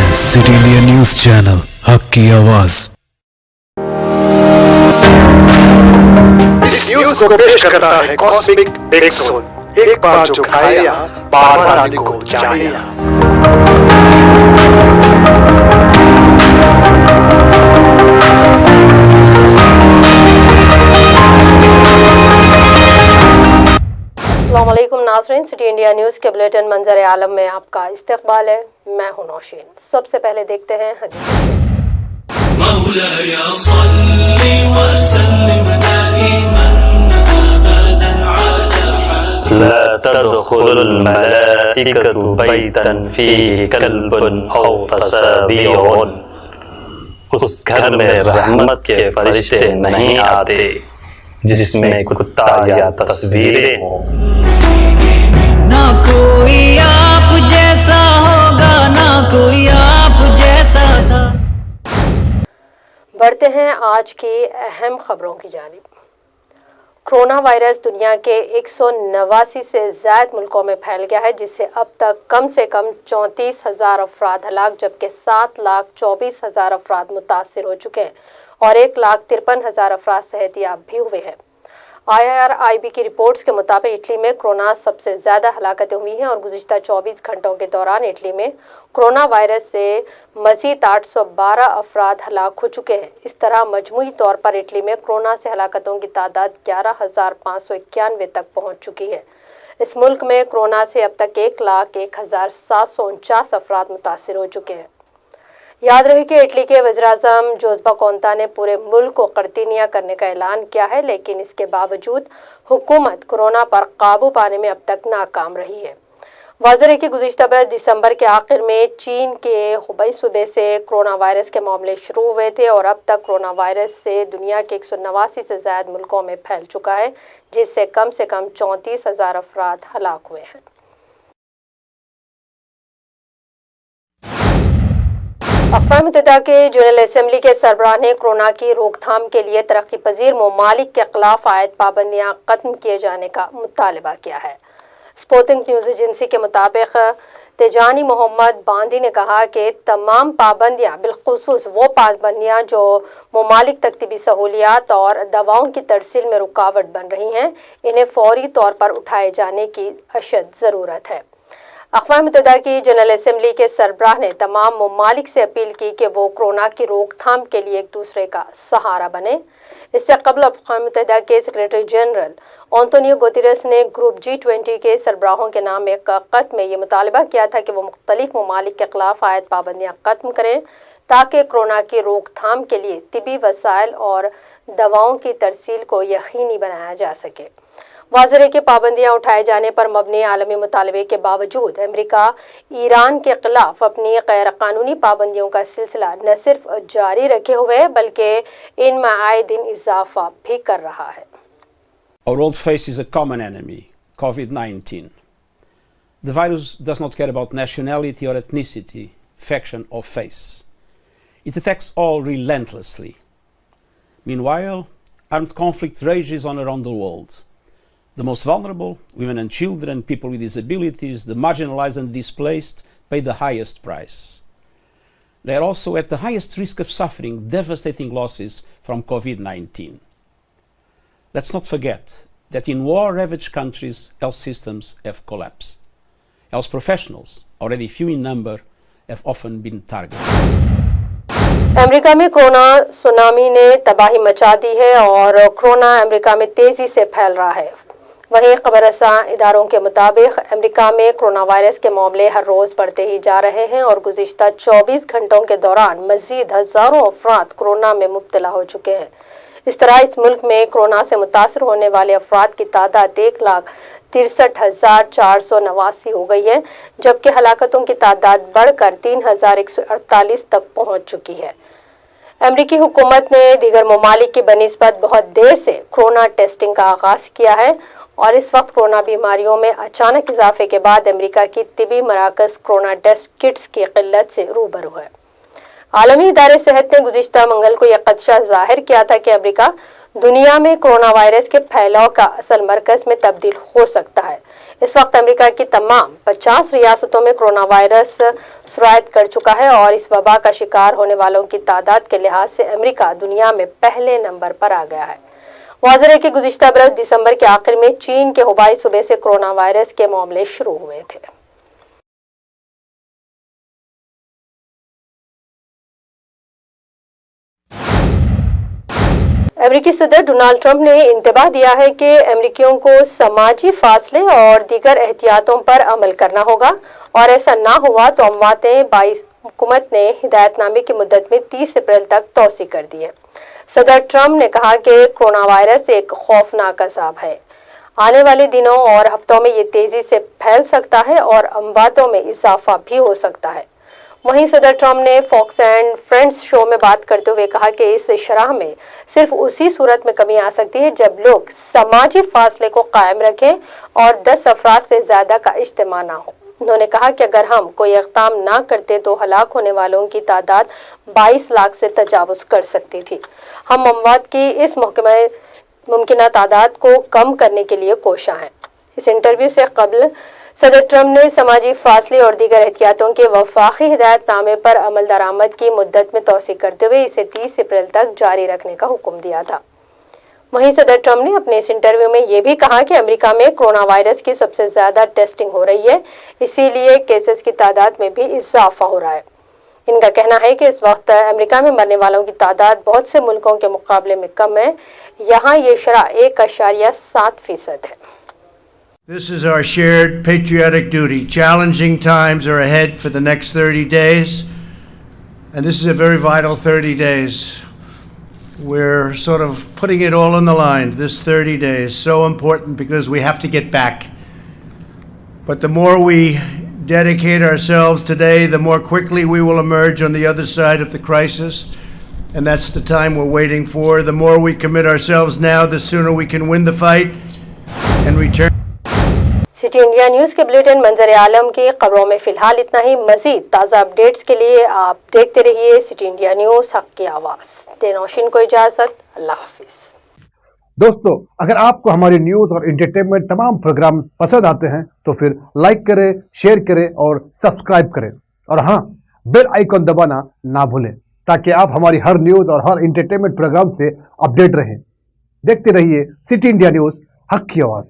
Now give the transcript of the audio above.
City India news channel, हक की आवाज। इस न्यूज को पेश करता है कॉस्मिक बिग जोन। एक बार जो खाए यहाँ, बार बार आने को चाहे यहाँ। अस्सलामुअलैकुम नाज़रीन, सिटी इंडिया न्यूज़ के बुलेटिन मंजर आलम में आपका इस्तकबाल है। मैं हूं नौशीन। सबसे पहले देखते हैं हदीस मौलाया सल्ली व सल्लिम दाइमन अबदन अला ला तदखुलुल मलाइकतु बैतन फीहि कल्बुन औ तसाबीहुन। उस घर में रहमत के फरिश्ते नहीं आते जिसमें कुत्ता या तस्वीरें हों। ना कोई आप जैसा होगा, ना कोई आप जैसा था। बढ़ते हैं आज की अहम खबरों की जानिब। कोरोना वायरस दुनिया के 189 से ज़्यादा मुल्कों में फैल गया है, जिससे अब तक कम से कम 34,000 अफराद हलाक, जबकि 7,24,000 अफराद मुतासिर हो चुके हैं और 1,53,000 अफराद सेहतियाब भी हुए हैं। IRIB की रिपोर्ट्स के मुताबिक इटली में कोरोना सबसे ज़्यादा हलाकतें हुई हैं और गुज़िश्ता 24 घंटों के दौरान इटली में कोरोना वायरस से मज़ीद 812 अफराद हलाक हो चुके हैं। इस तरह मजमूई तौर पर इटली में कोरोना से हलाकतों की तादाद 11,591 तक पहुँच चुकी है। इस मुल्क में कोरोना से अब तक 1,01,749 अफराद मुतासिर हो चुके हैं। याद रहे कि इटली के वज़ीर-ए-आज़म जोसेप कोंते ने पूरे मुल्क को कर्फ्यू करने का ऐलान किया है, लेकिन इसके बावजूद हुकूमत कोरोना पर काबू पाने में अब तक नाकाम रही है। वाज़ेह है कि गुज़िश्ता बरस दिसंबर के आखिर में चीन के हुबई सूबे से कोरोना वायरस के मामले शुरू हुए थे और अब तक कोरोना वायरस से दुनिया के 189 से ज़्यादा मुल्कों में फैल चुका है, जिससे कम 34,000 अफराद हलाक हुए हैं। अक़वाम मुत्तहिदा के जनरल असम्बली के सरबराह ने कोरोना की रोकथाम के लिए तरक्की पजीर ममालिक के खिलाफ आयद पाबंदियाँ खत्म किए जाने का मुतालबा किया है। स्पोर्टिंग न्यूज़ एजेंसी के मुताबिक तेजानी मोहम्मद बांदी ने कहा कि तमाम पाबंदियाँ, बिलखुसूस वो पाबंदियाँ जो ममालिक तक तिबी सहूलियात और दवाओं की तरसील में रुकावट बन रही हैं, इन्हें फौरी तौर पर उठाए जाने की अशद ज़रूरत है। अक़वाम मुत्तहिदा की जनरल असम्बली के सरबराह ने तमाम ममालिक से अपील की कि वो कोरोना की रोकथाम के लिए एक दूसरे का सहारा बने। इससे कबल अक़वाम मुत्तहिदा के सेक्रेटरी जनरल एंटोनियो गुतेरेस ने ग्रुप G20 के सरबराहों के नाम एक ख़त में ये मुतालबा किया था कि वो मुख्तलिफ ममालिक के खिलाफ आयद पाबंदियाँ ख़त्म करें ताकि कोरोना की रोकथाम के लिए तिबी वसाइल और दवाओं की तरसील को यकीनी बनाया जा सके। वाज़ेह है कि पाबंदियाँ उठाए जाने पर मबनी आलमी मुतालबे के बावजूद अमेरिका ईरान के खिलाफ अपनी गैर कानूनी पाबंदियों का सिलसिला न सिर्फ जारी रखे हुए है बल्कि इनमें आए दिन इजाफा भी कर रहा है। Our world faces a common enemy, COVID-19. The virus does not care about nationality or ethnicity, faction or face. It attacks all relentlessly. Meanwhile, armed conflict rages on around the world. The most vulnerable, women and children, people with disabilities, the marginalized and displaced, pay the highest price. They are also at the highest risk of suffering devastating losses from COVID-19. Let's not forget that in war-ravaged countries, health systems have collapsed. Health professionals, already few in number, have often been targeted. America में corona tsunami ने तबाही मचा दी है और corona America में तेजी से फैल रहा है। वहीं खबरसां इदारों के मुताबिक अमेरिका में कोरोना वायरस के मामले हर रोज़ बढ़ते ही जा रहे हैं और गुज़िश्ता 24 घंटों के दौरान मज़ीद हज़ारों अफराद कोरोना में मुब्तला हो चुके हैं। इस तरह इस मुल्क में कोरोना से मुतासर होने वाले अफराद की तादाद 1,63,489 हो गई है, जबकि हलाकतों की तादाद बढ़कर 3,148 तक पहुँच चुकी है। अमरीकी हुकूमत ने दीगर ममालिक की बनिस्बत बहुत देर से कोरोना टेस्टिंग का आगाज़ किया है और इस वक्त कोरोना बीमारियों में अचानक इजाफे के बाद अमेरिका की तिबी मराकज़ कोरोना टेस्ट किट्स की क़िल्लत से रूबरू है। आलमी इदारे सेहत ने गुज़िश्ता मंगल को यह ख़दशा ज़ाहिर किया था कि अमेरिका दुनिया में कोरोना वायरस के फैलाव का असल मरकज़ में तब्दील हो सकता है। इस वक्त अमेरिका की तमाम 50 रियासतों में कोरोना वायरस सरायत कर चुका है और इस वबा का शिकार होने वालों की तादाद के लिहाज से अमेरिका दुनिया में पहले नंबर पर आ गया है। वाज़ेह है कि गुज़िश्ता बरस दिसंबर के आखिर में चीन के हुबाई सूबे से कोरोना वायरस के मामले शुरू हुए थे। अमेरिकी सदर डोनाल्ड ट्रंप ने इंतबाह दिया है कि अमेरिकियों को समाजी फासले और दीगर एहतियातों पर अमल करना होगा और ऐसा ना हुआ तो अमवातें 22 हुकूमत ने हिदायतनामे की मुद्दत में 30 अप्रैल तक तोसी कर दी है। सदर ट्रंप ने कहा कि कोरोना वायरस एक खौफनाक अज़ाब है। आने वाले दिनों और हफ्तों में ये तेजी से फैल सकता है और अमवातों में इजाफा भी हो सकता है। वहीं सदर ट्रंप ने फॉक्स एंड फ्रेंड्स शो में बात करते हुए कहा कि इस शरह में सिर्फ उसी सूरत में कमी आ सकती है जब लोग समाजी फासले को कायम रखें और 10 अफराद से ज्यादा का इज्तिमा ना हो। उन्होंने कहा कि अगर हम कोई इक़दाम ना करते तो हलाक होने वालों की तादाद 22 लाख से तजावुज़ कर सकती थी। हम अमवात की इस मुमकिन तादाद को कम करने के लिए कोशा हैं। इस इंटरव्यू से कबल सदर ट्रंप ने समाजी फासले और दीगर एहतियातों के वफाकी हिदायतनामे पर अमल दरामद की मुद्दत में तोसी करते हुए इसे 30 अप्रैल तक जारी रखने का हुक्म दिया था। वहीं सदर ट्रंप ने अपने इस इंटरव्यू में यह भी कहा कि अमेरिका में कोरोना वायरस की सबसे ज्यादा टेस्टिंग हो रही है, इसीलिए केसेस की तादाद में भी इजाफा हो रहा है। इनका कहना है कि इस वक्त अमेरिका में मरने वालों की तादाद बहुत से मुल्कों के मुकाबले में कम है। यहाँ ये शरह 1.7% है। This is our shared patriotic duty. Challenging times are ahead for the next 30 days, and this is a very vital 30 days. We're sort of putting it all on the line. This 30 days, so important because we have to get back. But the more we dedicate ourselves today, the more quickly we will emerge on the other side of the crisis, and that's the time we're waiting for. The more we commit ourselves now, the sooner we can win the fight and return. City India news के bulletin मंजर आलम की खबरों में फिलहाल इतना ही। मजीद ताज़ा updates के लिए आप देखते रहिए सिटी इंडिया न्यूज़, हक की आवाज़। देनौशिन को इजाज़त, अल्लाह हाफिज़। दोस्तों, अगर आपको हमारी न्यूज़ और एंटरटेनमेंट तमाम प्रोग्राम पसंद आते हैं तो फिर लाइक करें, शेयर करें और सब्सक्राइब करें, और हाँ, बेल आइकन दबाना ना भूलें ताकि आप हमारी हर न्यूज़ और हर एंटरटेनमेंट प्रोग्राम से अपडेट रहें। देखते रहिए सिटी इंडिया न्यूज़, हक की आवाज़।